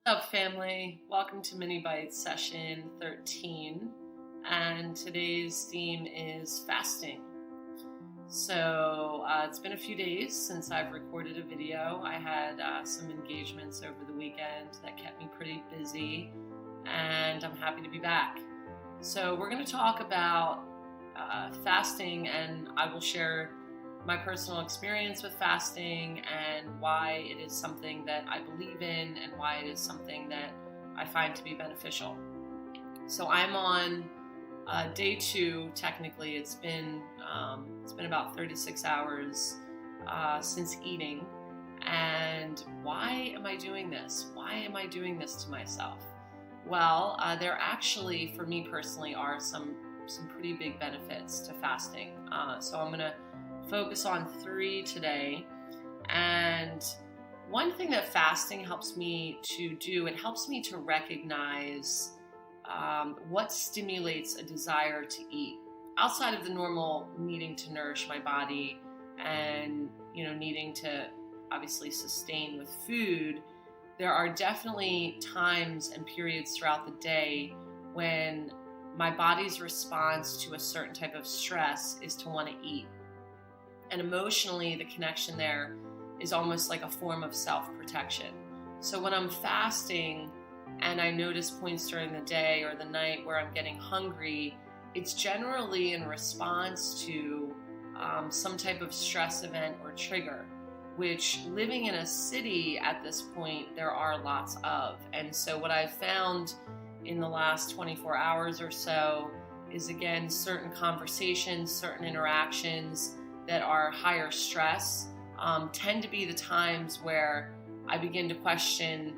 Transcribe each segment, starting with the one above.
What's up, family? Welcome to mini-bytes session 13, and today's theme is fasting. So it's been a few days since I've recorded a video. I had some engagements over the weekend that kept me pretty busy, and I'm happy to be back. So we're going to talk about fasting, and I will share my personal experience with fasting and why it is something that I believe in and why it is something that I find to be beneficial. So I'm on day 2. Technically, it's been about 36 hours since eating. And why am I doing this? Why am I doing this to myself? Well, there actually, for me personally, are some pretty big benefits to fasting. So I'm going to focus on 3 today. And one thing that fasting helps me to do, it helps me to recognize what stimulates a desire to eat outside of the normal needing to nourish my body and needing to obviously sustain with food. There are definitely times and periods throughout the day when my body's response to a certain type of stress is to want to eat. And emotionally, the connection there is almost like a form of self-protection. So when I'm fasting and I notice points during the day or the night where I'm getting hungry, it's generally in response to some type of stress event or trigger, which living in a city at this point, there are lots of. And so what I've found in the last 24 hours or so is, again, certain conversations, certain interactions that are higher stress tend to be the times where I begin to question,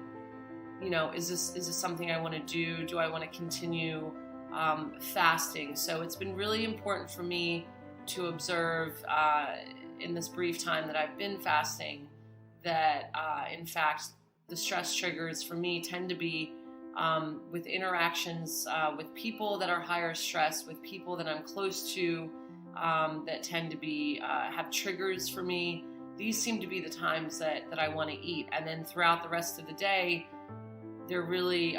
is this something I want to do? Do I want to continue fasting? So it's been really important for me to observe in this brief time that I've been fasting that, in fact, the stress triggers for me tend to be with interactions with people that are higher stress, with people that I'm close to, that tend to be have triggers for me. These seem to be the times that I want to eat. And then throughout the rest of the day, there really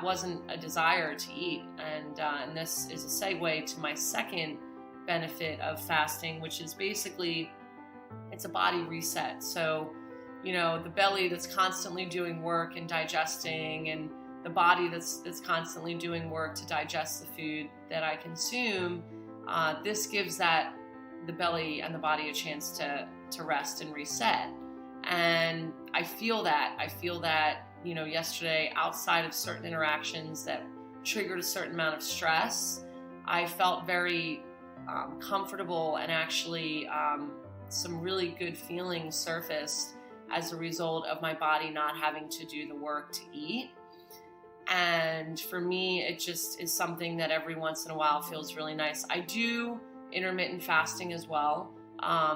wasn't a desire to eat. And this is a segue to my second benefit of fasting, which is basically it's a body reset. So, the belly that's constantly doing work and digesting, and the body that's constantly doing work to digest the food that I consume. This gives the belly and the body a chance to rest and reset. And I feel that. Yesterday, outside of certain interactions that triggered a certain amount of stress, I felt very comfortable, and actually some really good feelings surfaced as a result of my body not having to do the work to eat. And for me, it just is something that every once in a while feels really nice. I do intermittent fasting as well.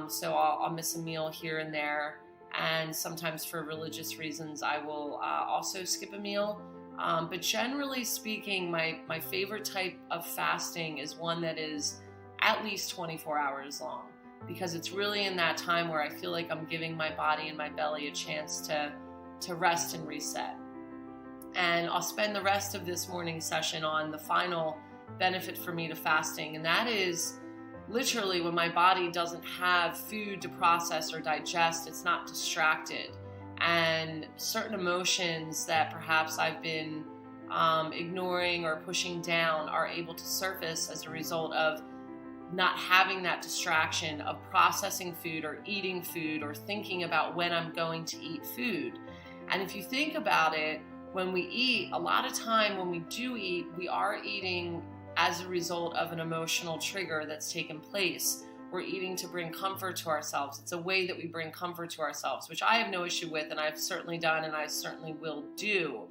So I'll miss a meal here and there. And sometimes for religious reasons, I will also skip a meal. But generally speaking, my favorite type of fasting is one that is at least 24 hours long, because it's really in that time where I feel like I'm giving my body and my belly a chance to rest and reset. And I'll spend the rest of this morning session on the final benefit for me to fasting. And that is literally when my body doesn't have food to process or digest, it's not distracted. And certain emotions that perhaps I've been ignoring or pushing down are able to surface as a result of not having that distraction of processing food or eating food or thinking about when I'm going to eat food. And if you think about it, when we eat, a lot of time when we do eat, we are eating as a result of an emotional trigger that's taken place. We're eating to bring comfort to ourselves. It's a way that we bring comfort to ourselves, which I have no issue with, and I've certainly done, and I certainly will do.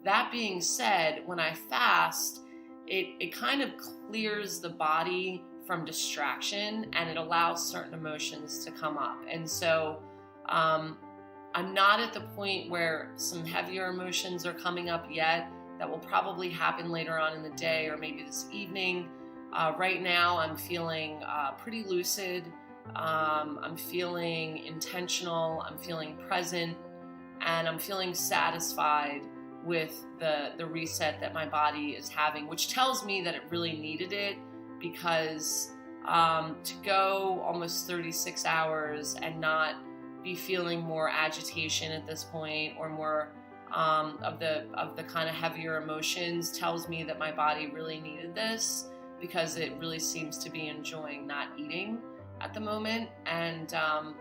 That being said, when I fast, it kind of clears the body from distraction, and it allows certain emotions to come up. And so I'm not at the point where some heavier emotions are coming up yet. That will probably happen later on in the day or maybe this evening. Right now I'm feeling pretty lucid. I'm feeling intentional. I'm feeling present. and I'm feeling satisfied with the reset that my body is having, which tells me that it really needed it, because to go almost 36 hours and not be feeling more agitation at this point, or more of the kind of heavier emotions, tells me that my body really needed this, because it really seems to be enjoying not eating at the moment, and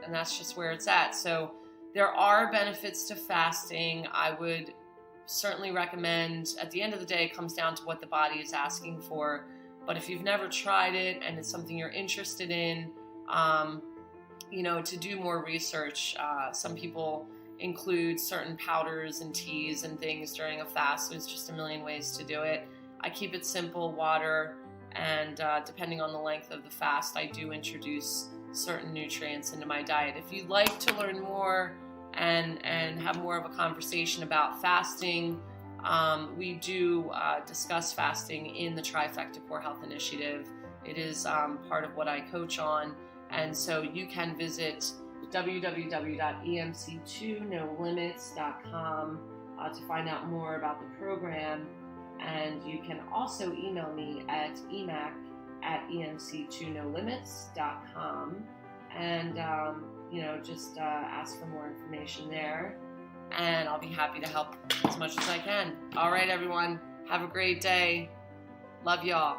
that's just where it's at. So there are benefits to fasting. I would certainly recommend, at the end of the day, it comes down to what the body is asking for. But if you've never tried it and it's something you're interested in, to do more research. Some people include certain powders and teas and things during a fast. There's just a million ways to do it. I keep it simple, water, and depending on the length of the fast, I do introduce certain nutrients into my diet. If you'd like to learn more and have more of a conversation about fasting, we do discuss fasting in the Trifecta Core Health Initiative. It is part of what I coach on, and so you can visit www.emc2nolimits.com to find out more about the program, and you can also email me at emc2nolimits.com and just ask for more information there, and I'll be happy to help as much as I can. All right, everyone, have a great day. Love y'all.